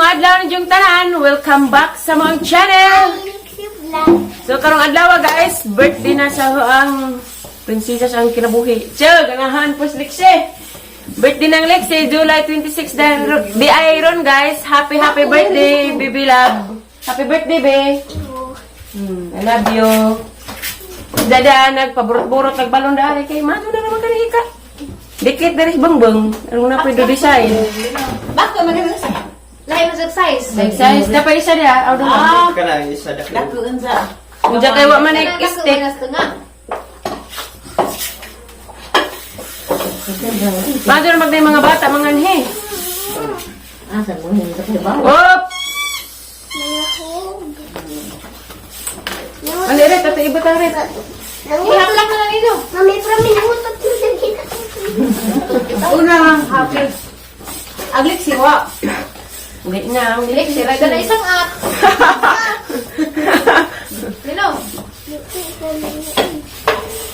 Maayong adlaw ninyong tanan. Welcome back sa mong channel. So karong adlaw guys, birthday na sa ang prinsesa ang kinabuhi. Tiyo, ganahan po si Lexie. Birthday ng Lexie, July 26 di iron guys. Happy birthday, baby love. Happy birthday, be. I love you. Dada, nagpaburot-burot, nagbalon dahil kay Mato na naman kanihika. Dikit dari bangbang. Ano na pwede design? Bakit maganda sa? Lahi mo sa size. Size, dapat isa dia. Ka na, isa dako. Dakuan sa. Uja kay wa man stick. Mato na magday mga bata, mga anhe. Asa mo hindi sa diba? Op! Ano rin, tata iba tayo rin. Ihap lang na nito. Mami, prami nahutot mo sa kita. Una lang happy. Aglik siwa. Hindi na, ang Aglik sira na isang at. Lino.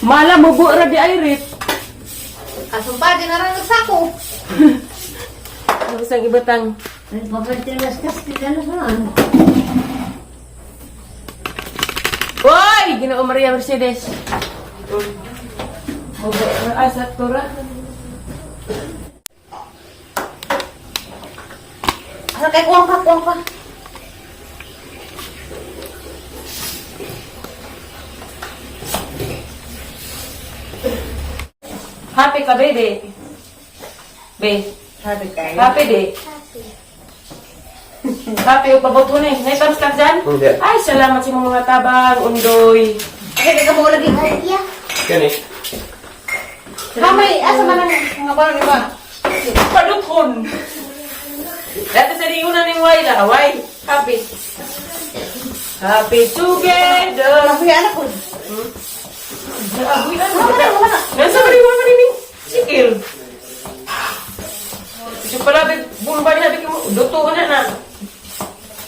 Mala mo bu ra di airit. Kasumpa din na rin nagsako. Ang isang ibatang. Nagpapatilas kasi ka na. Hoy! Ginoo Maria Mercedes. Asat tura. Asa kay kuwang ka. Happy ka, baby. Be. Happy kayo. Happy day. Happy o paboto ni. Naitams ka dyan? Hindi. Ay, salamat sa mga tabang, undoy. Ay, ka mo lagi. Yeah. Kani. Kamay, asa man ang mga balon iba? Padukon. Dati sa riunan ng Wayla. Away. Happy. Happy together. Nabuhi anak ko. Abuy na. Wala. Nasa ba rin mga kanining? Sikil. Ito pala, bumba niya. Duto na na.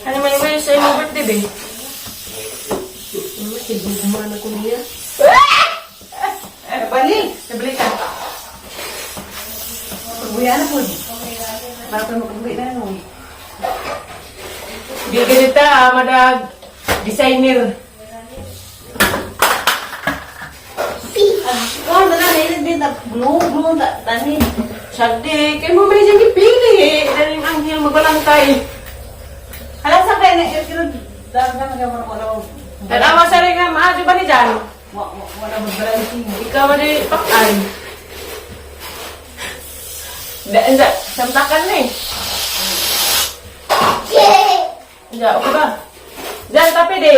Ano may sa imong birthday, be? Gumana ko niya. Balik. Nabalik ka. Nabuhi anak ko. Para ko magbuhi na no. Di ganita, madag designer. Oh, na din na blue tani. Sagdi, kay mo may siyang ipili. Daling anghel magbalangkay. Alam sa kaya na kiro dagan nga mo. Tanawa sa rin nga, maadyo ba ni Jan? Wala mo balancing. Ikaw man di pakan. Hindi, samtakan na eh. Hindi, okay ba? Jan, tapi di.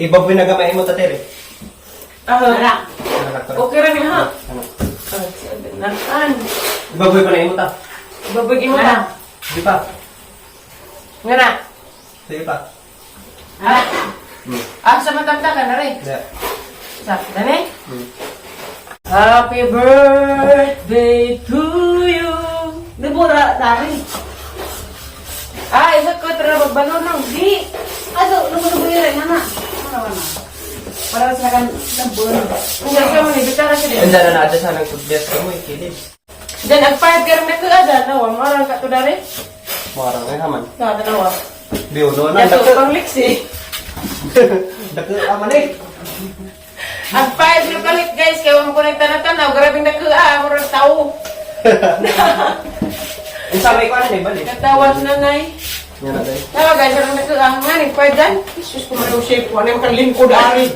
Iba pinagamay mo tatere. Wala. Okay rin ha. Nakan. Iba pa na imo ta. Babagi mo na. Di pa. Nga na. Sige pa. Sa matanda ka na rin. Hindi. Sakit na eh. Happy birthday to you. Dibura dari. Ay, isa ko tara magbalon ng di. Aso, lubuy rin na. Mana. Para sa kan sabon. Hindi ka mo ni bitara siya din. Anda na ada sa nang tubes ka mo ikilid. Dan ang five girl na kaada na wa marang ka to dare. Marang ay haman. Sa tanawa. Biyo no na Yato dako. pang liksi. Dako aman eh. Ang five girl kalit guys kay wa mo konekta na tanaw grabing na murag tao. Ang sabay ko ano ni bali. Katawat na nay. Yan na dai. Tawa guys, ang nga ni five dan. Jesus ko man shape wa na yung lingkod ari.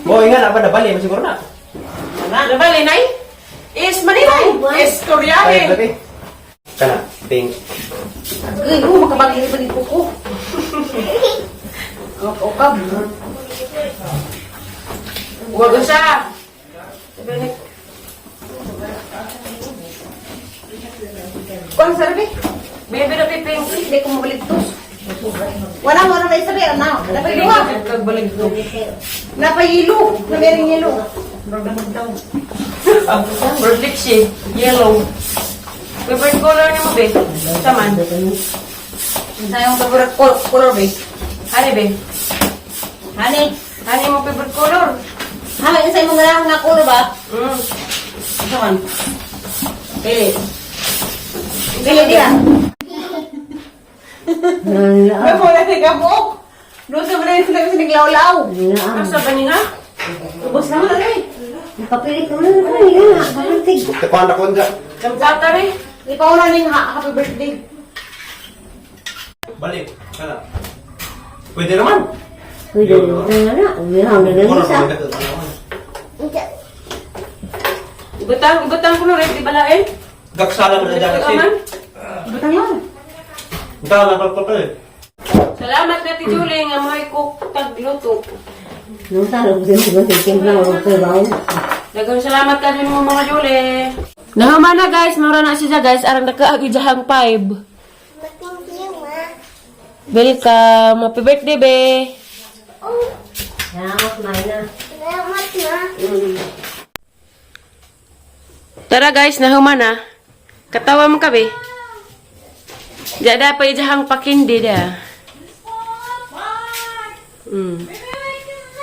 Mo ingat apa na bali siguro na. Na bali nay. Is manilay. Ay Istoryahe. bali. Kana pink. Ay, makabagi pa di kuko. Kokab. Huwag siya. Kon sarbi. Baby na piping. Hindi ko mabaligtos. Wala mo na may sabi na. Napayilo. Kagbalik to. Napayilo. Namering yelo. Ang Berlixie, yellow. Favorite color niyo mo, be? Saman. Sayang favorite color be. Hani, be? Hani. Hani mo favorite color? Hani sa imong nga color ba? Saman. Pili. Pili dia. May mo na nagabok. Doon sa mga sila naglaw-law. Asa ba niya? Ubos naman na eh. Nakapilit naman ako nga. Bahantig. Tepan ako dyan. Kamsata rin. Ikaw na rin happy birthday. Balik. Kana. Pwede naman. Pwede na nga. Uyang na lang isa. Ibutang ko na rin, di balain. Gaksala mo na dyan kasi. Aman. Batang yan. Ikaw na pagpapal. Salamat na ti Julie nga may cook tagluto. Nung sarap din ko sa timpla ko bawo. Dagang salamat ka din mo mga Julie. Nahaman na guys, mara na siya guys, arang nakaagi jahang 5. Thank you, ma. Welcome, happy birthday be. Oh, Salamat, Mayna. salamat, ma. Tara guys, nahuman na. Katawa mo ka be. Jada pa jahang pakindi da.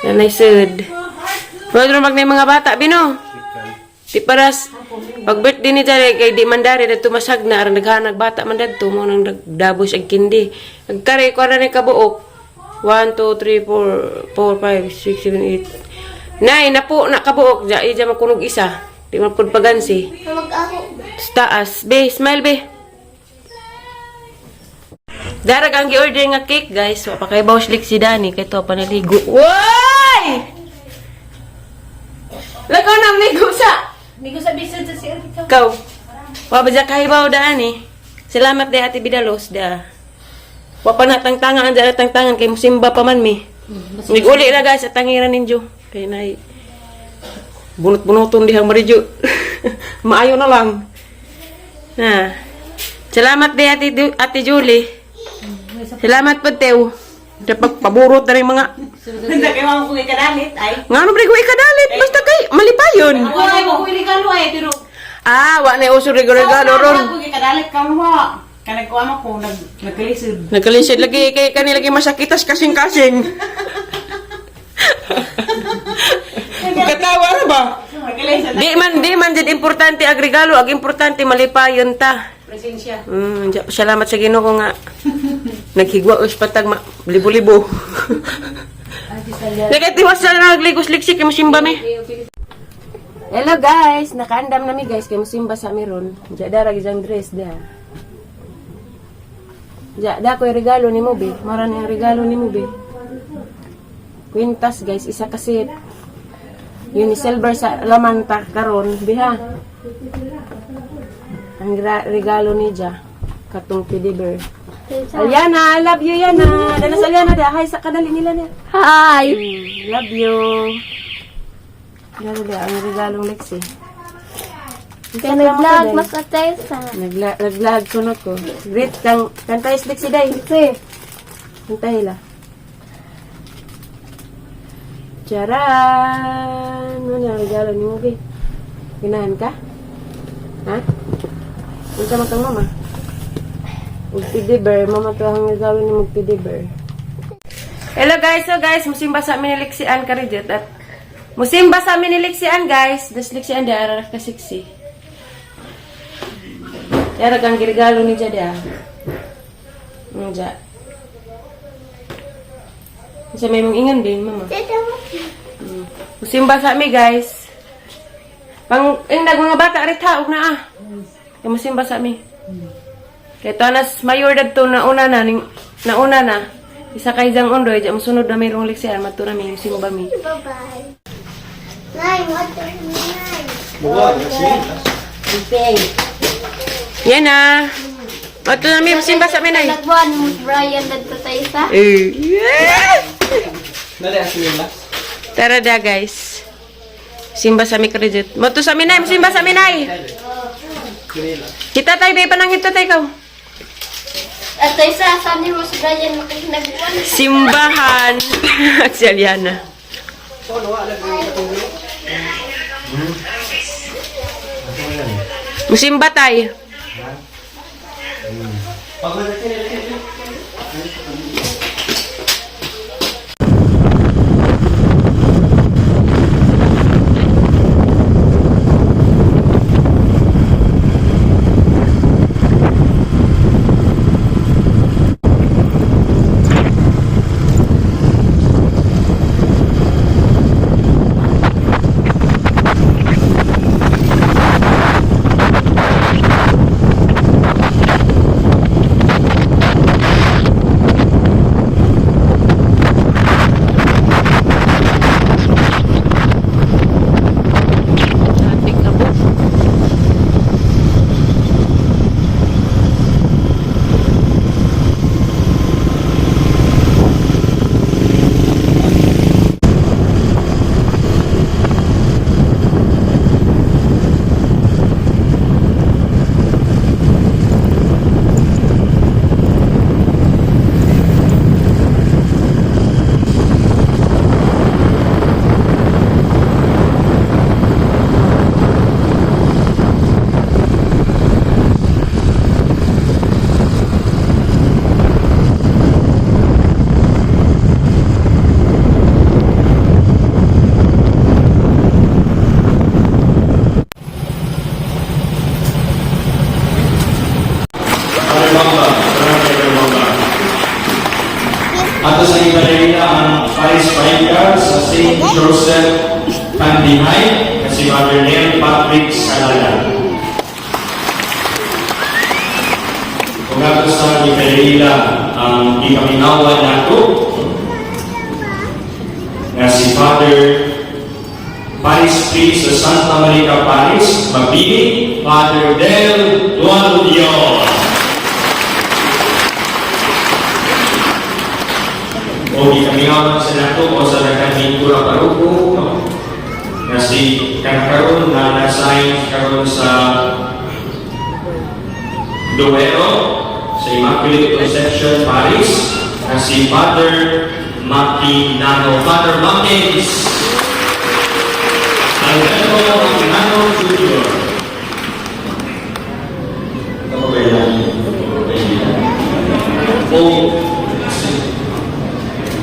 Nanay sud. Pwede mag na mga bata, bino. Di paras, pag birthday ni Jare, kay di mandari, na tumasag na, arang naghanag bata man dadto, mo nang nagdabos ang kindi. Nagkari, ko na ni kabuok. 1, 2, 3, 4, 5, 6, 7, 8. Nay, napo, na kabuok. Iya makunog isa. Di man pud pagansi. Tawag ako. Taas. Be, smile be. Darag ang gi-order nga cake, guys. So, pakaibaw slik si Dani. Kaya ito, panaligo. Woy! Lakaw na ang ligo sa. Hindi ko sabi sa siya. Ikaw. Wabadya kahibaw daan eh. Salamat de Ate Bidalos da. Wapa na tangtangan ang dala tangtangan kay musimba pa man mi. Niguli na guys at tangiran ninyo. Kay nay bunot-bunoton dihang marijo. Maayo na lang. Na. Salamat de Ate Julie. Salamat po Teo. Dapat paburot na rin mga Hindi kayo mga kung ikadalit ay. nga ano ba ko ikadalit basta kay malipayon. Ako ay mo kung ikalo ay pero. Ah, wa na uso regalo ron. Ako ikadalit ka mo. Kanag ko ama ko nagkalisod. Nagkalisid lagi kay kanila lagi masakitas kasing-kasing. Katawa na ba? Nagkalisod. Di man jud importante ang regalo, ag importante malipayon ta. Presensya. Salamat sa Ginoo nga naghigwa us patag libo-libo. Nagatiwas na nagligos liksik kay musimba mi. Hello guys, nakaandam na mi guys kay musimba sa meron. Jada ra gizang dress da. Da ko regalo ni mo be. Mara na yung regalo ni mo be. Quintas guys, isa kasi yun ni silver sa laman ta karon biha. Ang regalo ni Ja katong teddy bear. Aliana, I love you Yana. Dala sa Aliana da, hi sa kadali nila na. Hi. Love you. Lalo da ang regalong Lexi. Kaya nag-vlog, mas atay sa. Nag-vlog sunod ko. Great kang kantay Lexi day. Lexi. Kantay la. Charan! Ano na regalo ni mo, be? Ginahan ka? Ha? Ano ka matang mama? Magpidi bear. Mama to ang regalo ni magpidi bear. Hello guys! So guys, musimba sa amin ni Lexian karidit at musimba sa amin ni Lexian guys. Das Lexian da arar ka siksi. Kaya kang regalo ni Jada. Ano ja? Kasi may mong ingan din, mama. Musimba sa amin guys. Pang indag mga bata rin taog na ah. Kaya musimba sa amin. Kaya tanas mayor dadto na una na. Isa kay jang ondoy, jang sunod na mayroong leksyan, matura mi musimba mi. Bye-bye. Nay, what the Nay? Buwa, kasi. Ipeng. Yan na. Mato na mi musimba sa amin ay. Nagbuhan mo si Brian dagto tayo sa. Dali, asin ba? Tara da guys. Simba sa mi credit. Mato sa amin ay, musimba sa amin ay. Kita tayo, babe, panang ito tayo. At tayo sa saan mo si Brian makinagbuhan. Simbahan. Si Aliana. Musimba tayo. Ato sa ibalay ang Paris Painter sa St. Joseph Candihay kasi Father Neil Patrick Salala. Kung ato sa ibalay ang ikaminawan nato na si Father Paris P. sa Santa Maria Paris, Mabini, Father Del Duanudio. O di kami nga sa nato o sa nagkaming kura paruko na si Kankaroon na na-assign karoon sa Duero sa Immaculate Conception, Paris na si Father Maki Nano, Father Makis Alberto Nano Jr. Ano ba yan? O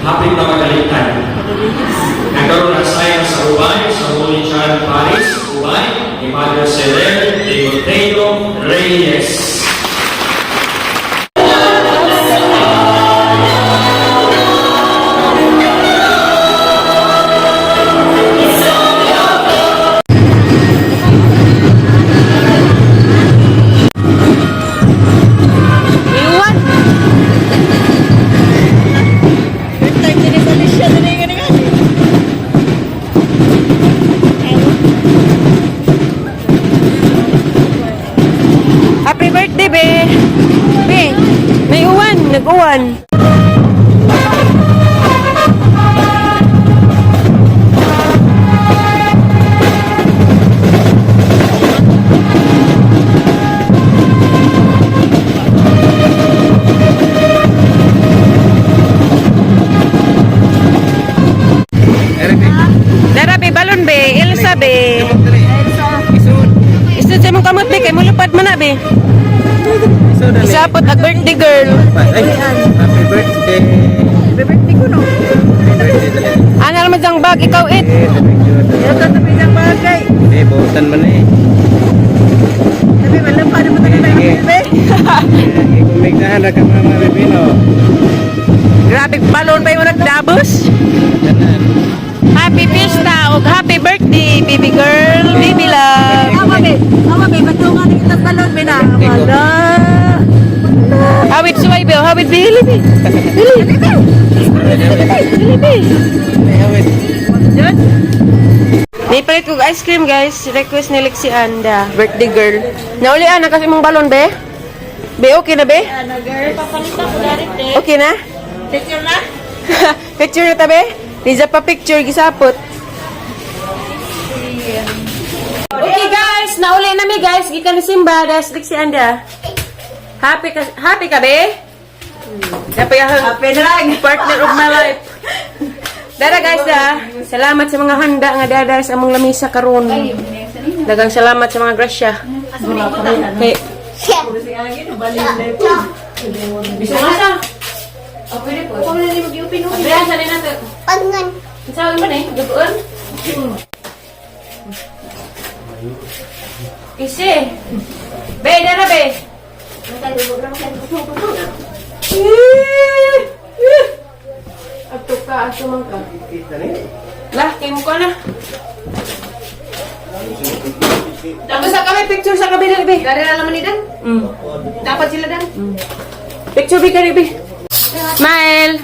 hapit na magalitan. Nagkaroon ng sign sa Ubay, sa Holy Child Paris, Ubay, ni Father Celer Timoteo Reyes. Happy birthday, be! Be, may uwan, nag-uwan. Dara, be, balon, be, Elsa, be. Isod sa mong kamot, be, kay mulupad man na, be. Isapot ang birthday girl. Ay, happy birthday. Happy birthday ko, no? Ano naman siyang bag, ikaw it. Ito sa pisang bagay. Eh, buutan man eh. Sabi, malam pa rin mo tayo na bebe. Ikumigdahan na ka mga bibino. Grabe, balon pa yung nagdabos. Happy Fiesta o happy birthday, baby girl, baby love. Ama, be, batungan ni kita balon, be na. Wala. Hawid suway, Bill. Hawid, Billy, Billy. May palit ko ice cream, guys. Request ni Lexi Anda, birthday girl. Naulian na kasi mong balon, be. Be, okay na, be? Girl, papalitan ko darit eh. Okay na? Picture na? Picture na, tabi? Nisa pa picture, gisapot. Okay, guys. Nauli na mi, guys. Gikan ni Simba. Das Lexi Anda. Happy ka, be? Happy na lang. Partner of my life. Dara guys salamat sa mga handa nga dada sa among lamisa karon. Dagang salamat sa mga grasya. Okay. Bisa masa? Okay po. Kung na ni mag-upin no. Dara sa nato. Pangan. Sa man eh, dugon. Isi. Be, dara be. Ato ka, ato man ka. Lah, kayo mo ka na. Tapos sa kami picture sa kabila, be. Dari na naman ni Dan. Dapat sila Dan. Picture, be, kari, be. Smile.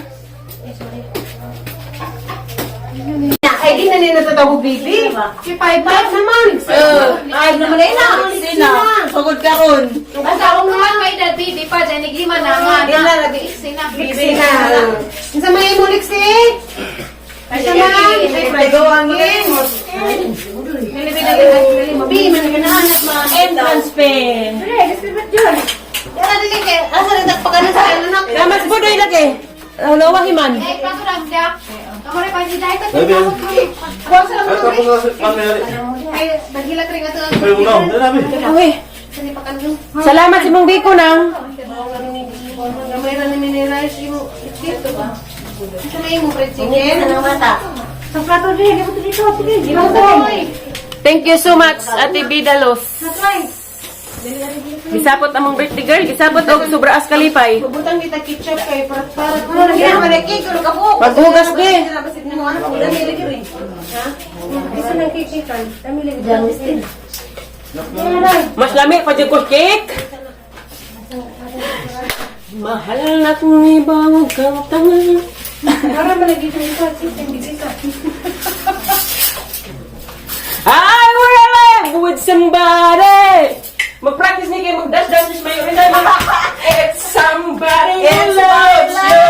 Ay, di na nila tatawag, baby. Si 5 naman. Ay, naman ay na. Sina. Pagod ka ron. Basta kung naman may daddy, di pa, dyan iglima na nga. Di na, lagi. Sina. Sina. Sa may mulik si. Ay, sa mga. Ay, pagawangin. Bi, managanahanap mga. Entrance pen. Kaya din kay, asa rin nagpagano sa anak. Lamas po doy lagi. Lawa himan. Eh, plato lang, Jack. Ako rin pa, di dahil ka. Ay, Ben. Kuha sa Ay, tapos na si Mameri. Ay, naghilag rin ito. Ay, unaw. Dalabi. Uy, salamat si Mong Biko nang. Gamay na ni Minerize yung dito ba? Sa may mo, fried chicken. Anong bata? Sa plato din, hindi mo dito. Di ba ito? Thank you so much, Ate Bidalos. Sa rice. Gisapot among birthday girl, gisapot og sobra as kalipay. Butang kita ketchup kay para lagyan mo na cake ko ka po. Paghugas be. Ha? Isa nang cake kan. Kami lagi Jamis din. Mas lami pa jud ko cake. Mahal na kung ibawag kang tangan. para malagi ko isa, hindi isa. I will live with somebody. Mag-practice ni kayo mag-dash-dash sa mayo rin tayo. It's somebody who loves you.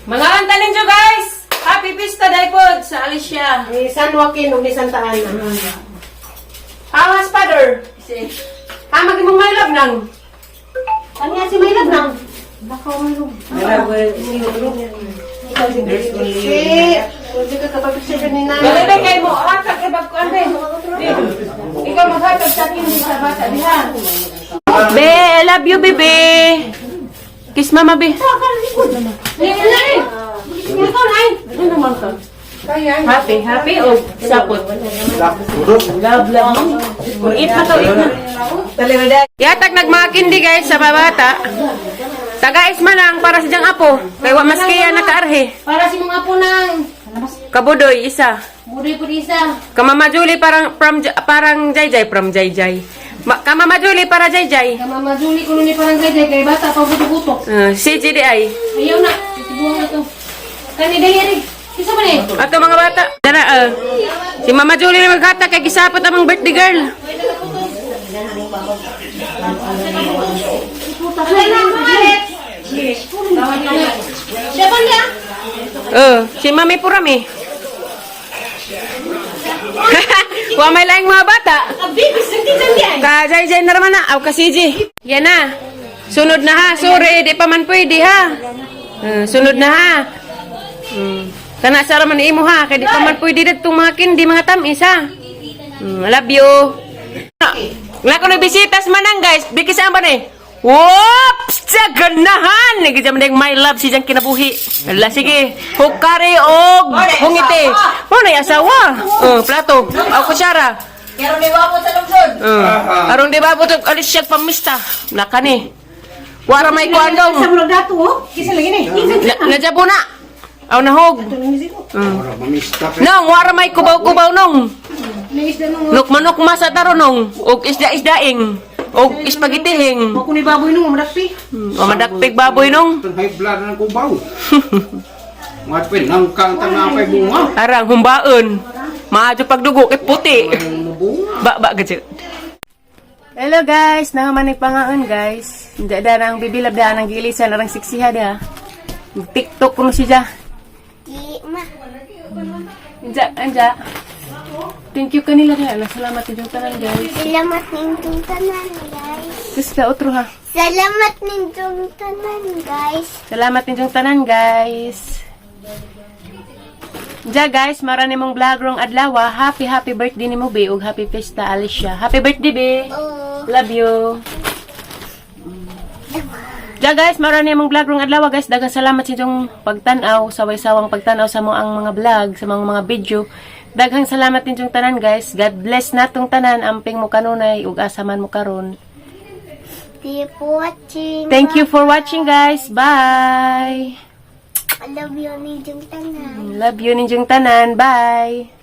Mga kanta ninyo guys. Happy Pista Daipod sa Alicia. Ni San Joaquin ug ni Santa Ana. Hamas father. Hamag imong my love nang. Kanya si Maylab nang. Bakaw mo lug. Ikaw si Maylab. Pwede ka kapag-picture ni Nana. Galibay kayo mo. Hatag kay bagkuan be. Ikaw maghatag sa akin sa bata diha. Be, I love you, bebe. Kiss mama, be. Happy, happy, oh, sapot. Love, love. Eat na to, eat na. Yatag nagmakindi guys sa babata. Tagais man lang para sa diyang apo. Kaya wa maskiya nakaarhe. Para si mga punang. Kabudoy, isa. Budoy po isa. Kamama Julie parang Jayjay from Jayjay. Kamama Julie para Jayjay. Mama Julie kuno ni parang gaya kay bata pa buto-buto. Si GDI. Ayaw na. Buang na to. Kani dali ari. Kisa man eh. Ato mga bata. Tara, si Mama Julie na maghata kay gisapot amang birthday girl. Alay na, Alex. Siya ba niya? Si Mami Purami. Wa may laing mga bata. Abibis ang titan niya. Ka Jayjay na raman na. Aw ka CJ. Yan na. Sunod na ha. Sorry, di pa man pwede ha. Sunod na ha. Kana sa raman imo ha. Kaya di pa man pwede dito mga kindi, mga tamis ha. I love you. Wala ko nagbisitas manang guys. Bikisaan ba ni? Whoops! Sa ganahan! Nagigam na yung my love si diyang kinabuhi. Ala, sige. Hukari o hungiti. O, na asawa. Plato. O, kutsara. Pero may wapo sa lungsod. Arong di ba po ito? Alis siya pamista. Naka ni. Wara may Sa kuandong. bulog dato oh. Kisa lagi ni. Nadjabo na. Aw, nahog. Nong, wara may kubaw-kubaw nong. Naisda nung Nukmanukma sa taro nong. Og isda-isdaing. Og ispagitihing. Ako ni baboy nung madakpi. O madakpig baboy nong. High blood na kubaw. Matpin, nangkang tanapay bunga. Arang humbaon. Maadyo pagdugo kay puti. Ba gadyo. Hello guys, naman pangaon guys. Hindi darang bibilab da nang gilisan narang siksiha dia. TikTok kuno siya. Di ma. Anja. Thank you kanila kaya. Salamat din tanan guys. Salamat ninyong tanan, guys. Gusto ka otro ha. Salamat ninyong tanan, guys. Salamat din tanan guys. Ja guys, marami mong vlog rong adlaw. Happy birthday ni mo be ug happy fiesta Alicia. Happy birthday be. Oh. Love you. Ja guys, marami mong vlog rong adlaw guys. Daghang salamat sa inyong pagtan-aw, saway-sawang pagtan-aw sa mga vlog, sa mga video. Daghang salamat ninyong tanan guys. God bless natong tanan, amping mo kanunay ug asaman mo karon. Thank you for watching. Thank you for watching guys. Bye. I love you ninyong tanan. Love you ninyong tanan. Bye.